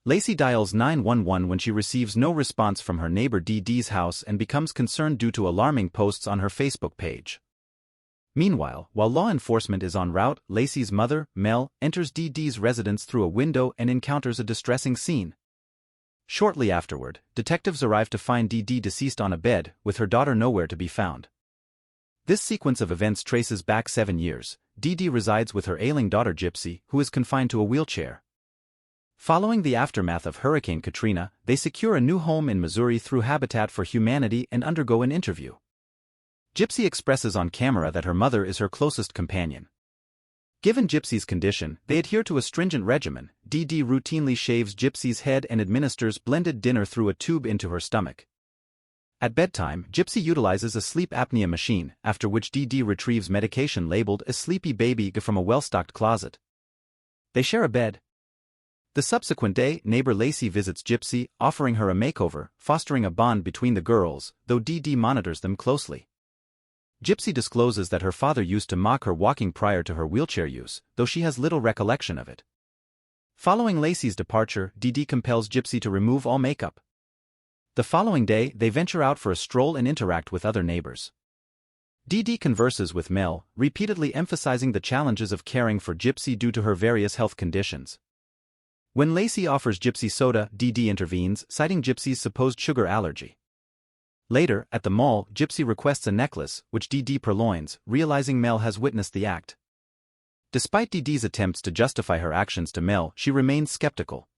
Lacey dials 911 when she receives no response from her neighbor Dee Dee's house and becomes concerned due to alarming posts on her Facebook page. Meanwhile, while law enforcement is en route, Lacey's mother, Mel, enters Dee Dee's residence through a window and encounters a distressing scene. Shortly afterward, detectives arrive to find Dee Dee deceased on a bed, with her daughter nowhere to be found. This sequence of events traces back 7 years. Dee Dee resides with her ailing daughter Gypsy, who is confined to a wheelchair. Following the aftermath of Hurricane Katrina, they secure a new home in Missouri through Habitat for Humanity and undergo an interview. Gypsy expresses on camera that her mother is her closest companion. Given Gypsy's condition, they adhere to a stringent regimen. Dee Dee routinely shaves Gypsy's head and administers blended dinner through a tube into her stomach. At bedtime, Gypsy utilizes a sleep apnea machine, after which Dee Dee retrieves medication labeled a sleepy baby from a well-stocked closet. They share a bed. The subsequent day, neighbor Lacey visits Gypsy, offering her a makeover, fostering a bond between the girls, though Dee Dee monitors them closely. Gypsy discloses that her father used to mock her walking prior to her wheelchair use, though she has little recollection of it. Following Lacey's departure, Dee Dee compels Gypsy to remove all makeup. The following day, they venture out for a stroll and interact with other neighbors. Dee Dee converses with Mel, repeatedly emphasizing the challenges of caring for Gypsy due to her various health conditions. When Lacey offers Gypsy soda, Dee Dee intervenes, citing Gypsy's supposed sugar allergy. Later, at the mall, Gypsy requests a necklace, which Dee Dee purloins, realizing Mel has witnessed the act. Despite Dee Dee's attempts to justify her actions to Mel, she remains skeptical.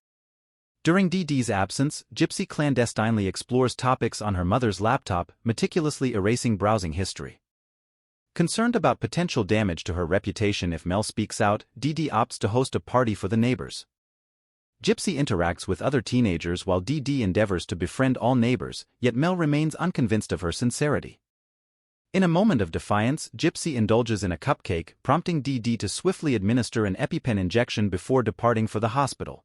During Dee Dee's absence, Gypsy clandestinely explores topics on her mother's laptop, meticulously erasing browsing history. Concerned about potential damage to her reputation if Mel speaks out, Dee Dee opts to host a party for the neighbors. Gypsy interacts with other teenagers while Dee Dee endeavors to befriend all neighbors, yet Mel remains unconvinced of her sincerity. In a moment of defiance, Gypsy indulges in a cupcake, prompting Dee Dee to swiftly administer an EpiPen injection before departing for the hospital.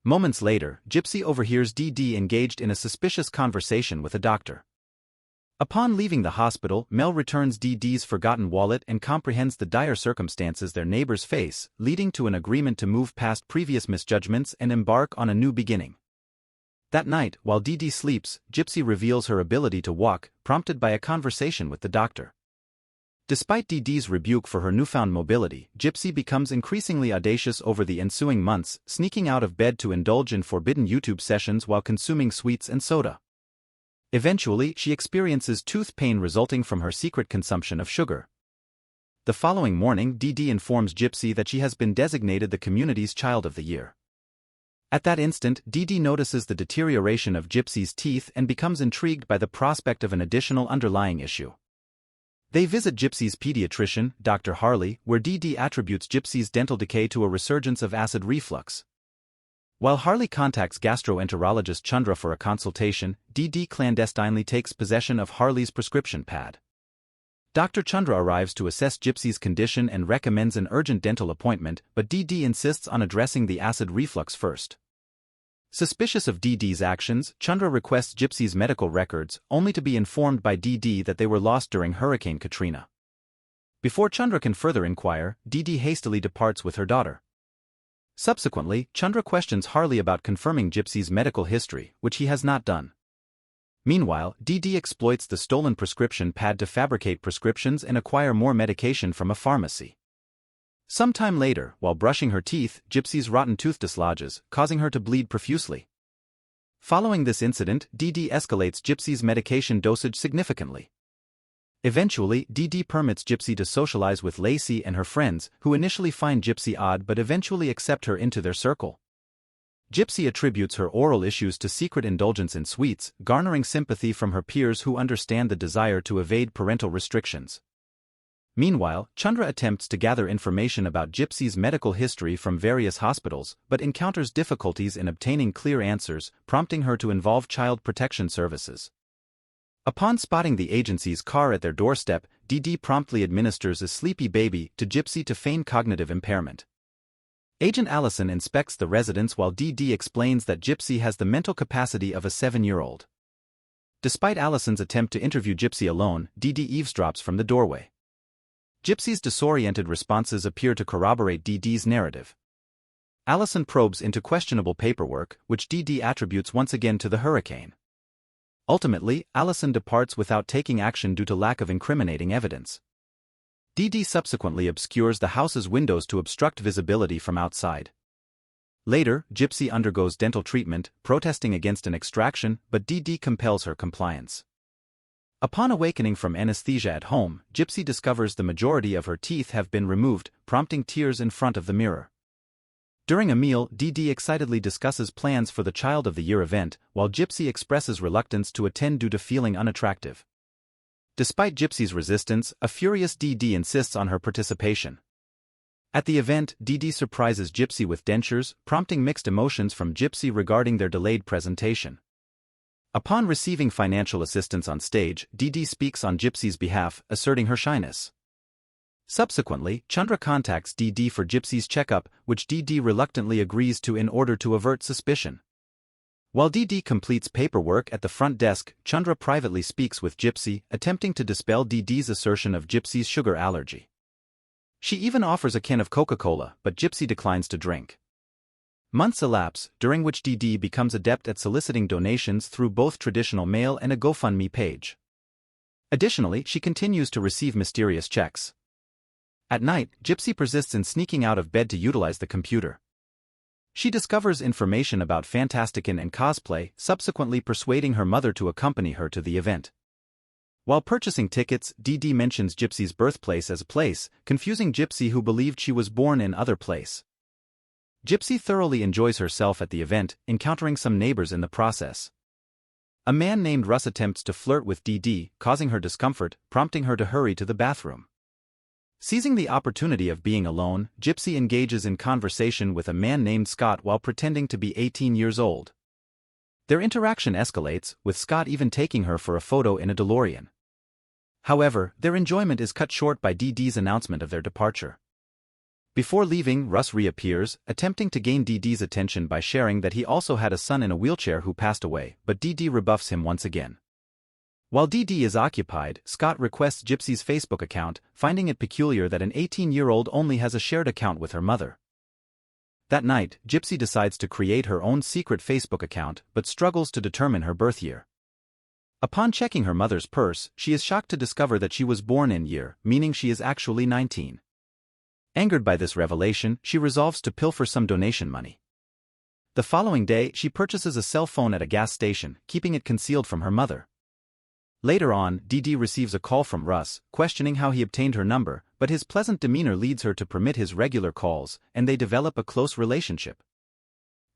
Moments later, Gypsy overhears Dee Dee engaged in a suspicious conversation with a doctor. Upon leaving the hospital, Mel returns Dee Dee's forgotten wallet and comprehends the dire circumstances their neighbors face, leading to an agreement to move past previous misjudgments and embark on a new beginning. That night, while Dee Dee sleeps, Gypsy reveals her ability to walk, prompted by a conversation with the doctor. Despite Dee Dee's rebuke for her newfound mobility, Gypsy becomes increasingly audacious over the ensuing months, sneaking out of bed to indulge in forbidden YouTube sessions while consuming sweets and soda. Eventually, she experiences tooth pain resulting from her secret consumption of sugar. The following morning, Dee Dee informs Gypsy that she has been designated the community's Child of the Year. At that instant, Dee Dee notices the deterioration of Gypsy's teeth and becomes intrigued by the prospect of an additional underlying issue. They visit Gypsy's pediatrician, Dr. Harley, where Dee Dee attributes Gypsy's dental decay to a resurgence of acid reflux. While Harley contacts gastroenterologist Chandra for a consultation, Dee Dee clandestinely takes possession of Harley's prescription pad. Dr. Chandra arrives to assess Gypsy's condition and recommends an urgent dental appointment, but Dee Dee insists on addressing the acid reflux first. Suspicious of Dee Dee's actions, Chandra requests Gypsy's medical records, only to be informed by Dee Dee that they were lost during Hurricane Katrina. Before Chandra can further inquire, Dee Dee hastily departs with her daughter. Subsequently, Chandra questions Harley about confirming Gypsy's medical history, which he has not done. Meanwhile, Dee Dee exploits the stolen prescription pad to fabricate prescriptions and acquire more medication from a pharmacy. Sometime later, while brushing her teeth, Gypsy's rotten tooth dislodges, causing her to bleed profusely. Following this incident, Dee Dee escalates Gypsy's medication dosage significantly. Eventually, Dee Dee permits Gypsy to socialize with Lacey and her friends, who initially find Gypsy odd but eventually accept her into their circle. Gypsy attributes her oral issues to secret indulgence in sweets, garnering sympathy from her peers who understand the desire to evade parental restrictions. Meanwhile, Chandra attempts to gather information about Gypsy's medical history from various hospitals, but encounters difficulties in obtaining clear answers, prompting her to involve Child Protection Services. Upon spotting the agency's car at their doorstep, Dee Dee promptly administers a sleepy baby to Gypsy to feign cognitive impairment. Agent Allison inspects the residence while Dee Dee explains that Gypsy has the mental capacity of a 7-year-old. Despite Allison's attempt to interview Gypsy alone, Dee Dee eavesdrops from the doorway. Gypsy's disoriented responses appear to corroborate Dee Dee's narrative. Allison probes into questionable paperwork, which Dee Dee attributes once again to the hurricane. Ultimately, Allison departs without taking action due to lack of incriminating evidence. Dee Dee subsequently obscures the house's windows to obstruct visibility from outside. Later, Gypsy undergoes dental treatment, protesting against an extraction, but Dee Dee compels her compliance. Upon awakening from anesthesia at home, Gypsy discovers the majority of her teeth have been removed, prompting tears in front of the mirror. During a meal, Dee Dee excitedly discusses plans for the Child of the Year event, while Gypsy expresses reluctance to attend due to feeling unattractive. Despite Gypsy's resistance, a furious Dee Dee insists on her participation. At the event, Dee Dee surprises Gypsy with dentures, prompting mixed emotions from Gypsy regarding their delayed presentation. Upon receiving financial assistance on stage, Dee Dee speaks on Gypsy's behalf, asserting her shyness. Subsequently, Chandra contacts Dee Dee for Gypsy's checkup, which Dee Dee reluctantly agrees to in order to avert suspicion. While Dee Dee completes paperwork at the front desk, Chandra privately speaks with Gypsy, attempting to dispel Dee Dee's assertion of Gypsy's sugar allergy. She even offers a can of Coca-Cola, but Gypsy declines to drink. Months elapse, during which Dee Dee becomes adept at soliciting donations through both traditional mail and a GoFundMe page. Additionally, she continues to receive mysterious checks. At night, Gypsy persists in sneaking out of bed to utilize the computer. She discovers information about Fantasticon and cosplay, subsequently persuading her mother to accompany her to the event. While purchasing tickets, Dee Dee mentions Gypsy's birthplace as a place, confusing Gypsy, who believed she was born in other place. Gypsy thoroughly enjoys herself at the event, encountering some neighbors in the process. A man named Russ attempts to flirt with Dee Dee, causing her discomfort, prompting her to hurry to the bathroom. Seizing the opportunity of being alone, Gypsy engages in conversation with a man named Scott while pretending to be 18 years old. Their interaction escalates, with Scott even taking her for a photo in a DeLorean. However, their enjoyment is cut short by Dee Dee's announcement of their departure. Before leaving, Russ reappears, attempting to gain Dee Dee's attention by sharing that he also had a son in a wheelchair who passed away, but Dee Dee rebuffs him once again. While Dee Dee is occupied, Scott requests Gypsy's Facebook account, finding it peculiar that an 18-year-old only has a shared account with her mother. That night, Gypsy decides to create her own secret Facebook account, but struggles to determine her birth year. Upon checking her mother's purse, she is shocked to discover that she was born in year, meaning she is actually 19. Angered by this revelation, she resolves to pilfer some donation money. The following day, she purchases a cell phone at a gas station, keeping it concealed from her mother. Later on, Dee Dee receives a call from Russ, questioning how he obtained her number, but his pleasant demeanor leads her to permit his regular calls, and they develop a close relationship.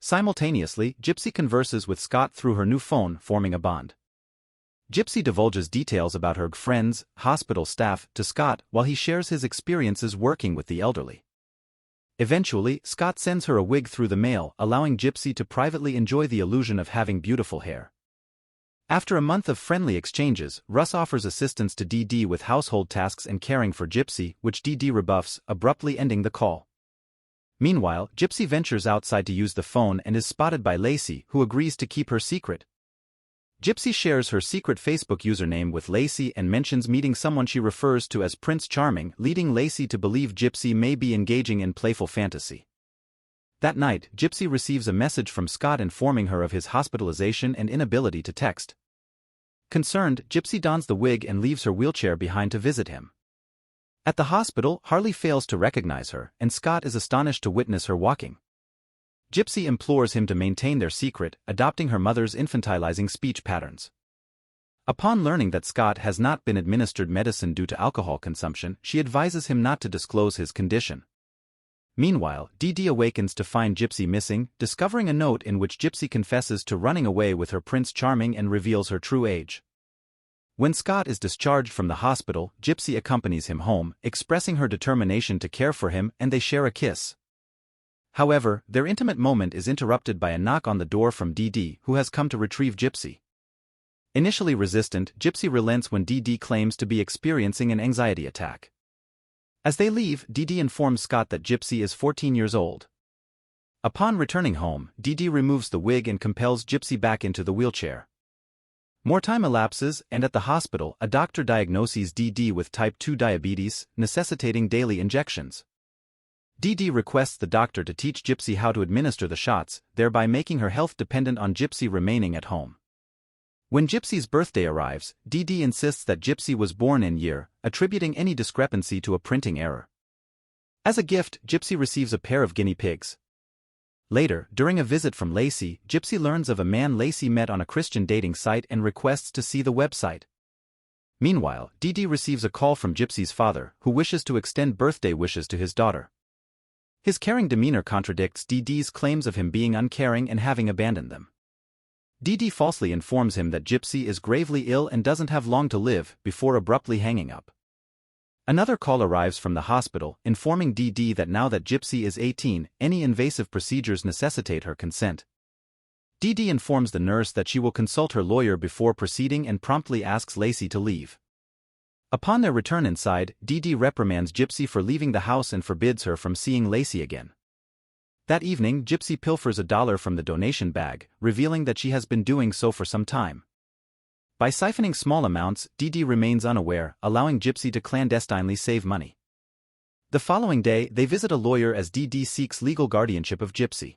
Simultaneously, Gypsy converses with Scott through her new phone, forming a bond. Gypsy divulges details about her friends, hospital staff, to Scott, while he shares his experiences working with the elderly. Eventually, Scott sends her a wig through the mail, allowing Gypsy to privately enjoy the illusion of having beautiful hair. After a month of friendly exchanges, Russ offers assistance to Dee Dee with household tasks and caring for Gypsy, which Dee Dee rebuffs, abruptly ending the call. Meanwhile, Gypsy ventures outside to use the phone and is spotted by Lacey, who agrees to keep her secret. Gypsy shares her secret Facebook username with Lacey and mentions meeting someone she refers to as Prince Charming, leading Lacey to believe Gypsy may be engaging in playful fantasy. That night, Gypsy receives a message from Scott informing her of his hospitalization and inability to text. Concerned, Gypsy dons the wig and leaves her wheelchair behind to visit him. At the hospital, Harley fails to recognize her, and Scott is astonished to witness her walking. Gypsy implores him to maintain their secret, adopting her mother's infantilizing speech patterns. Upon learning that Scott has not been administered medicine due to alcohol consumption, she advises him not to disclose his condition. Meanwhile, Dee Dee awakens to find Gypsy missing, discovering a note in which Gypsy confesses to running away with her Prince Charming and reveals her true age. When Scott is discharged from the hospital, Gypsy accompanies him home, expressing her determination to care for him, and they share a kiss. However, their intimate moment is interrupted by a knock on the door from Dee Dee, who has come to retrieve Gypsy. Initially resistant, Gypsy relents when Dee Dee claims to be experiencing an anxiety attack. As they leave, Dee Dee informs Scott that Gypsy is 14 years old. Upon returning home, Dee Dee removes the wig and compels Gypsy back into the wheelchair. More time elapses, and at the hospital, a doctor diagnoses Dee Dee with type 2 diabetes, necessitating daily injections. Dee Dee requests the doctor to teach Gypsy how to administer the shots, thereby making her health dependent on Gypsy remaining at home. When Gypsy's birthday arrives, Dee Dee insists that Gypsy was born in year, attributing any discrepancy to a printing error. As a gift, Gypsy receives a pair of guinea pigs. Later, during a visit from Lacey, Gypsy learns of a man Lacey met on a Christian dating site and requests to see the website. Meanwhile, Dee Dee receives a call from Gypsy's father, who wishes to extend birthday wishes to his daughter. His caring demeanor contradicts Dee Dee's claims of him being uncaring and having abandoned them. Dee Dee falsely informs him that Gypsy is gravely ill and doesn't have long to live, before abruptly hanging up. Another call arrives from the hospital, informing Dee Dee that now that Gypsy is 18, any invasive procedures necessitate her consent. Dee Dee informs the nurse that she will consult her lawyer before proceeding and promptly asks Lacey to leave. Upon their return inside, Dee Dee reprimands Gypsy for leaving the house and forbids her from seeing Lacey again. That evening, Gypsy pilfers $1 from the donation bag, revealing that she has been doing so for some time. By siphoning small amounts, Dee Dee remains unaware, allowing Gypsy to clandestinely save money. The following day, they visit a lawyer as Dee Dee seeks legal guardianship of Gypsy.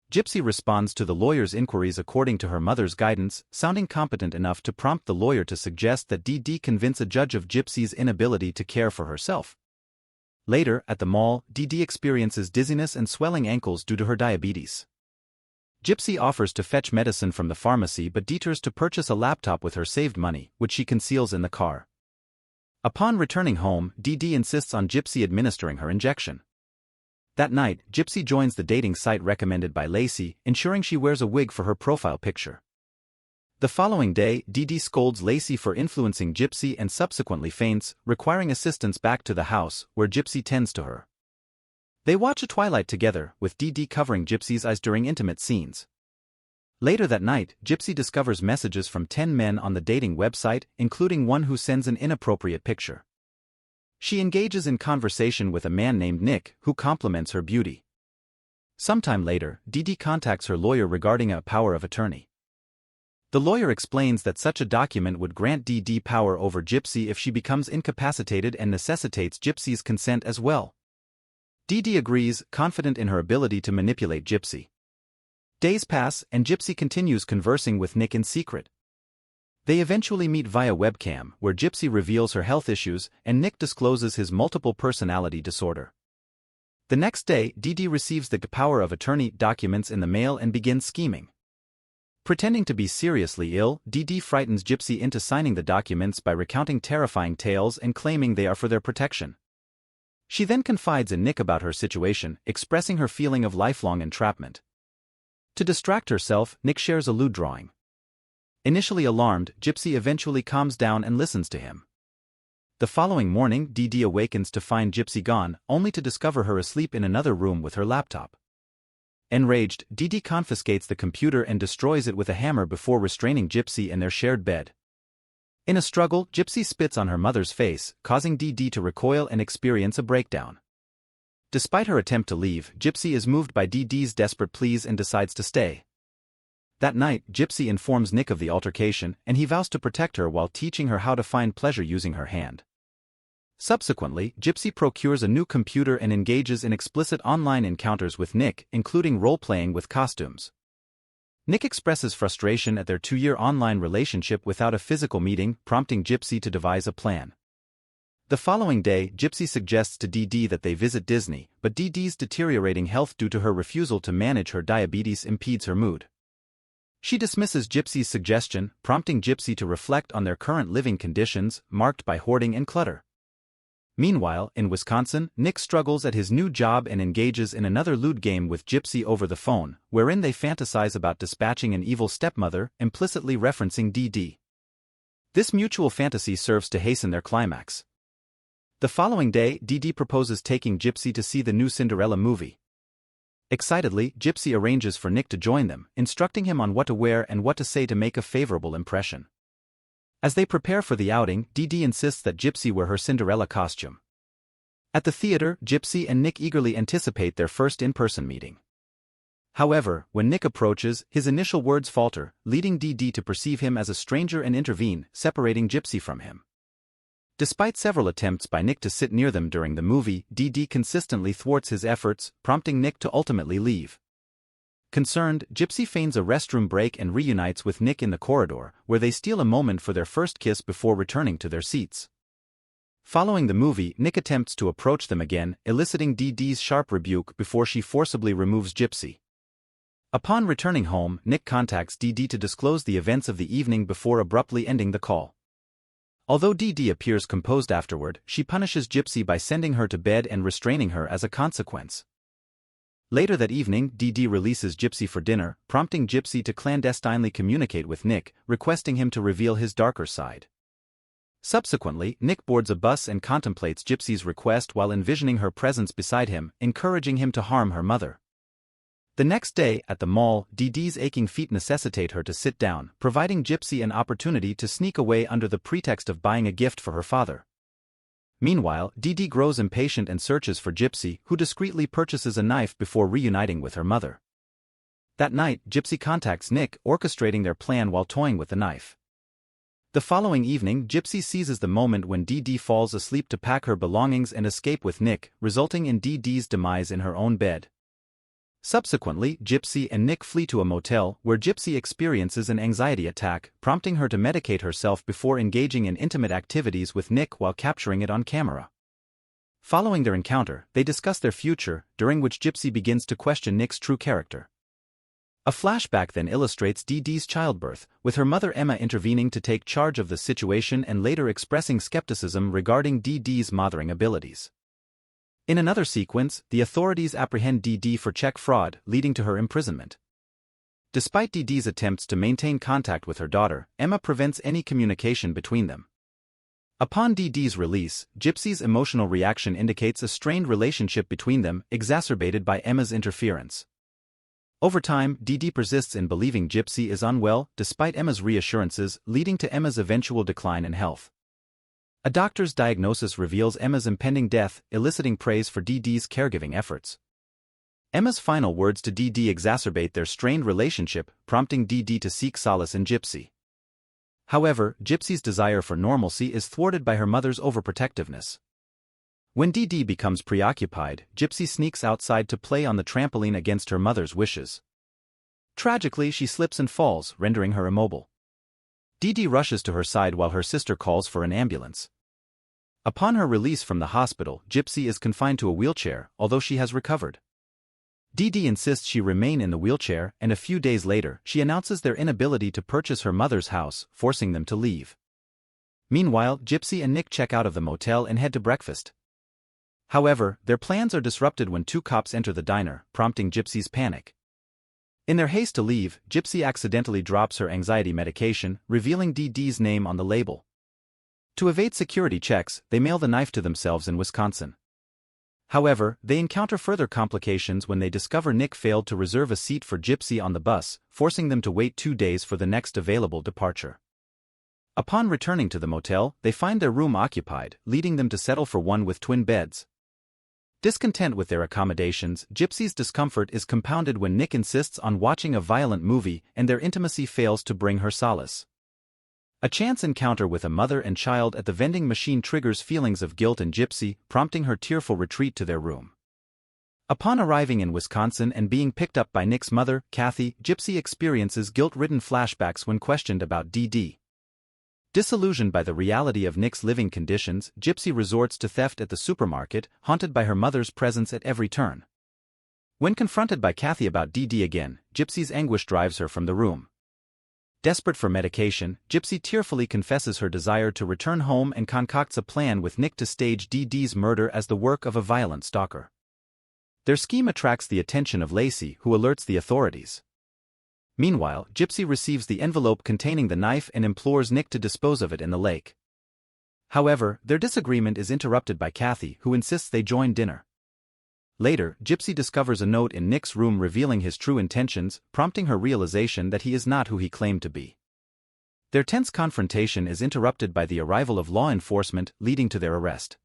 Gypsy responds to the lawyer's inquiries according to her mother's guidance, sounding competent enough to prompt the lawyer to suggest that Dee Dee convince a judge of Gypsy's inability to care for herself. Later, at the mall, Dee Dee experiences dizziness and swelling ankles due to her diabetes. Gypsy offers to fetch medicine from the pharmacy but deters to purchase a laptop with her saved money, which she conceals in the car. Upon returning home, Dee Dee insists on Gypsy administering her injection. That night, Gypsy joins the dating site recommended by Lacey, ensuring she wears a wig for her profile picture. The following day, Dee Dee scolds Lacey for influencing Gypsy and subsequently faints, requiring assistance back to the house, where Gypsy tends to her. They watch a Twilight together, with Dee Dee covering Gypsy's eyes during intimate scenes. Later that night, Gypsy discovers messages from 10 men on the dating website, including one who sends an inappropriate picture. She engages in conversation with a man named Nick, who compliments her beauty. Sometime later, Dee Dee contacts her lawyer regarding a power of attorney. The lawyer explains that such a document would grant Dee Dee power over Gypsy if she becomes incapacitated and necessitates Gypsy's consent as well. Dee Dee agrees, confident in her ability to manipulate Gypsy. Days pass, and Gypsy continues conversing with Nick in secret. They eventually meet via webcam, where Gypsy reveals her health issues and Nick discloses his multiple personality disorder. The next day, Dee Dee receives the power of attorney documents in the mail and begins scheming. Pretending to be seriously ill, Dee Dee frightens Gypsy into signing the documents by recounting terrifying tales and claiming they are for their protection. She then confides in Nick about her situation, expressing her feeling of lifelong entrapment. To distract herself, Nick shares a lewd drawing. Initially alarmed, Gypsy eventually calms down and listens to him. The following morning, Dee Dee awakens to find Gypsy gone, only to discover her asleep in another room with her laptop. Enraged, Dee Dee confiscates the computer and destroys it with a hammer before restraining Gypsy in their shared bed. In a struggle, Gypsy spits on her mother's face, causing Dee Dee to recoil and experience a breakdown. Despite her attempt to leave, Gypsy is moved by Dee Dee's desperate pleas and decides to stay. That night, Gypsy informs Nick of the altercation, and he vows to protect her while teaching her how to find pleasure using her hand. Subsequently, Gypsy procures a new computer and engages in explicit online encounters with Nick, including role-playing with costumes. Nick expresses frustration at their 2-year online relationship without a physical meeting, prompting Gypsy to devise a plan. The following day, Gypsy suggests to Dee Dee that they visit Disney, but Dee Dee's deteriorating health due to her refusal to manage her diabetes impedes her mood. She dismisses Gypsy's suggestion, prompting Gypsy to reflect on their current living conditions, marked by hoarding and clutter. Meanwhile, in Wisconsin, Nick struggles at his new job and engages in another lewd game with Gypsy over the phone, wherein they fantasize about dispatching an evil stepmother, implicitly referencing Dee Dee. This mutual fantasy serves to hasten their climax. The following day, Dee Dee proposes taking Gypsy to see the new Cinderella movie. Excitedly, Gypsy arranges for Nick to join them, instructing him on what to wear and what to say to make a favorable impression. As they prepare for the outing, Dee Dee insists that Gypsy wear her Cinderella costume. At the theater, Gypsy and Nick eagerly anticipate their first in-person meeting. However, when Nick approaches, his initial words falter, leading Dee Dee to perceive him as a stranger and intervene, separating Gypsy from him. Despite several attempts by Nick to sit near them during the movie, Dee Dee consistently thwarts his efforts, prompting Nick to ultimately leave. Concerned, Gypsy feigns a restroom break and reunites with Nick in the corridor, where they steal a moment for their first kiss before returning to their seats. Following the movie, Nick attempts to approach them again, eliciting Dee Dee's sharp rebuke before she forcibly removes Gypsy. Upon returning home, Nick contacts Dee Dee to disclose the events of the evening before abruptly ending the call. Although Dee Dee appears composed afterward, she punishes Gypsy by sending her to bed and restraining her as a consequence. Later that evening, Dee Dee releases Gypsy for dinner, prompting Gypsy to clandestinely communicate with Nick, requesting him to reveal his darker side. Subsequently, Nick boards a bus and contemplates Gypsy's request while envisioning her presence beside him, encouraging him to harm her mother. The next day, at the mall, Dee Dee's aching feet necessitate her to sit down, providing Gypsy an opportunity to sneak away under the pretext of buying a gift for her father. Meanwhile, Dee Dee grows impatient and searches for Gypsy, who discreetly purchases a knife before reuniting with her mother. That night, Gypsy contacts Nick, orchestrating their plan while toying with the knife. The following evening, Gypsy seizes the moment when Dee Dee falls asleep to pack her belongings and escape with Nick, resulting in Dee Dee's demise in her own bed. Subsequently, Gypsy and Nick flee to a motel, where Gypsy experiences an anxiety attack, prompting her to medicate herself before engaging in intimate activities with Nick while capturing it on camera. Following their encounter, they discuss their future, during which Gypsy begins to question Nick's true character. A flashback then illustrates Dee Dee's childbirth, with her mother Emma intervening to take charge of the situation and later expressing skepticism regarding Dee Dee's mothering abilities. In another sequence, the authorities apprehend Dee Dee for check fraud, leading to her imprisonment. Despite Dee Dee's attempts to maintain contact with her daughter, Emma prevents any communication between them. Upon Dee Dee's release, Gypsy's emotional reaction indicates a strained relationship between them, exacerbated by Emma's interference. Over time, Dee Dee persists in believing Gypsy is unwell, despite Emma's reassurances, leading to Emma's eventual decline in health. A doctor's diagnosis reveals Emma's impending death, eliciting praise for Dee Dee's caregiving efforts. Emma's final words to Dee Dee exacerbate their strained relationship, prompting Dee Dee to seek solace in Gypsy. However, Gypsy's desire for normalcy is thwarted by her mother's overprotectiveness. When Dee Dee becomes preoccupied, Gypsy sneaks outside to play on the trampoline against her mother's wishes. Tragically, she slips and falls, rendering her immobile. Dee Dee rushes to her side while her sister calls for an ambulance. Upon her release from the hospital, Gypsy is confined to a wheelchair, although she has recovered. Dee Dee insists she remain in the wheelchair, and a few days later, she announces their inability to purchase her mother's house, forcing them to leave. Meanwhile, Gypsy and Nick check out of the motel and head to breakfast. However, their plans are disrupted when two cops enter the diner, prompting Gypsy's panic. In their haste to leave, Gypsy accidentally drops her anxiety medication, revealing Dee Dee's name on the label. To evade security checks, they mail the knife to themselves in Wisconsin. However, they encounter further complications when they discover Nick failed to reserve a seat for Gypsy on the bus, forcing them to wait 2 days for the next available departure. Upon returning to the motel, they find their room occupied, leading them to settle for one with twin beds. Discontent with their accommodations, Gypsy's discomfort is compounded when Nick insists on watching a violent movie and their intimacy fails to bring her solace. A chance encounter with a mother and child at the vending machine triggers feelings of guilt in Gypsy, prompting her tearful retreat to their room. Upon arriving in Wisconsin and being picked up by Nick's mother, Kathy, Gypsy experiences guilt-ridden flashbacks when questioned about Dee Dee. Disillusioned by the reality of Nick's living conditions, Gypsy resorts to theft at the supermarket, haunted by her mother's presence at every turn. When confronted by Kathy about Dee Dee again, Gypsy's anguish drives her from the room. Desperate for medication, Gypsy tearfully confesses her desire to return home and concocts a plan with Nick to stage Dee Dee's murder as the work of a violent stalker. Their scheme attracts the attention of Lacey, who alerts the authorities. Meanwhile, Gypsy receives the envelope containing the knife and implores Nick to dispose of it in the lake. However, their disagreement is interrupted by Kathy, who insists they join dinner. Later, Gypsy discovers a note in Nick's room revealing his true intentions, prompting her realization that he is not who he claimed to be. Their tense confrontation is interrupted by the arrival of law enforcement, leading to their arrest.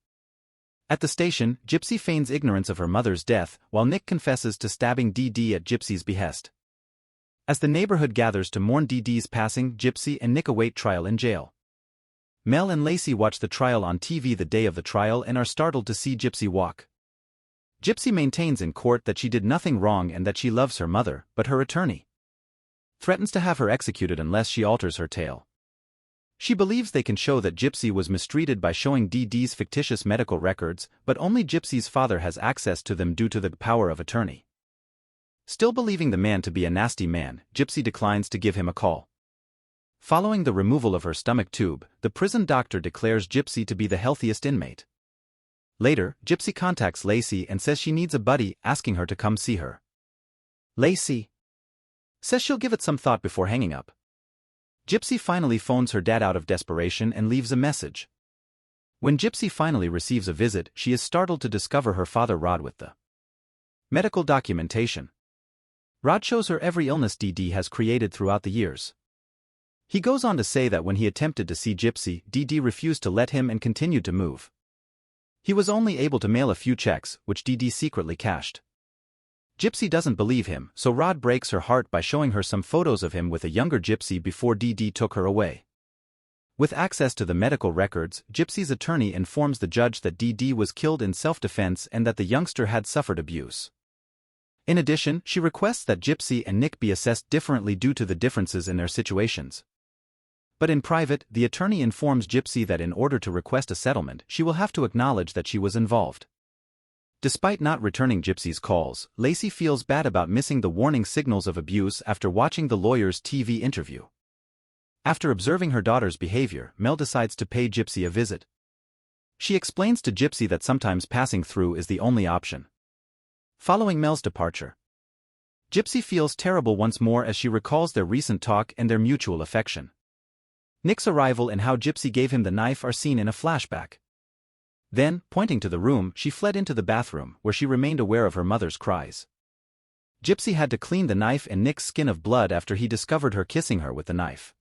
At the station, Gypsy feigns ignorance of her mother's death, while Nick confesses to stabbing Dee Dee at Gypsy's behest. As the neighborhood gathers to mourn Dee Dee's passing, Gypsy and Nick await trial in jail. Mel and Lacey watch the trial on TV the day of the trial and are startled to see Gypsy walk. Gypsy maintains in court that she did nothing wrong and that she loves her mother, but her attorney threatens to have her executed unless she alters her tale. She believes they can show that Gypsy was mistreated by showing Dee Dee's fictitious medical records, but only Gypsy's father has access to them due to the power of attorney. Still believing the man to be a nasty man, Gypsy declines to give him a call. Following the removal of her stomach tube, the prison doctor declares Gypsy to be the healthiest inmate. Later, Gypsy contacts Lacey and says she needs a buddy, asking her to come see her. Lacey says she'll give it some thought before hanging up. Gypsy finally phones her dad out of desperation and leaves a message. When Gypsy finally receives a visit, she is startled to discover her father Rod with the medical documentation. Rod shows her every illness Dee Dee has created throughout the years. He goes on to say that when he attempted to see Gypsy, Dee Dee refused to let him and continued to move. He was only able to mail a few checks, which Dee Dee secretly cashed. Gypsy doesn't believe him, so Rod breaks her heart by showing her some photos of him with a younger Gypsy before Dee Dee took her away. With access to the medical records, Gypsy's attorney informs the judge that Dee Dee was killed in self-defense and that the youngster had suffered abuse. In addition, she requests that Gypsy and Nick be assessed differently due to the differences in their situations. But in private, the attorney informs Gypsy that in order to request a settlement, she will have to acknowledge that she was involved. Despite not returning Gypsy's calls, Lacey feels bad about missing the warning signals of abuse after watching the lawyer's TV interview. After observing her daughter's behavior, Mel decides to pay Gypsy a visit. She explains to Gypsy that sometimes passing through is the only option. Following Mel's departure, Gypsy feels terrible once more as she recalls their recent talk and their mutual affection. Nick's arrival and how Gypsy gave him the knife are seen in a flashback. Then, pointing to the room, she fled into the bathroom, where she remained aware of her mother's cries. Gypsy had to clean the knife and Nick's skin of blood after he discovered her kissing her with the knife.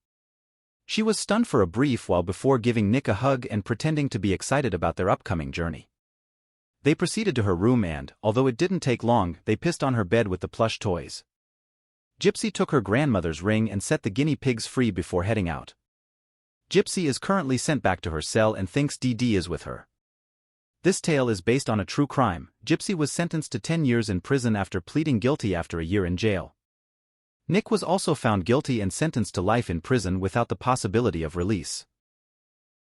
She was stunned for a brief while before giving Nick a hug and pretending to be excited about their upcoming journey. They proceeded to her room and, although it didn't take long, they pissed on her bed with the plush toys. Gypsy took her grandmother's ring and set the guinea pigs free before heading out. Gypsy is currently sent back to her cell and thinks Dee Dee is with her. This tale is based on a true crime. Gypsy was sentenced to 10 years in prison after pleading guilty after a year in jail. Nick was also found guilty and sentenced to life in prison without the possibility of release.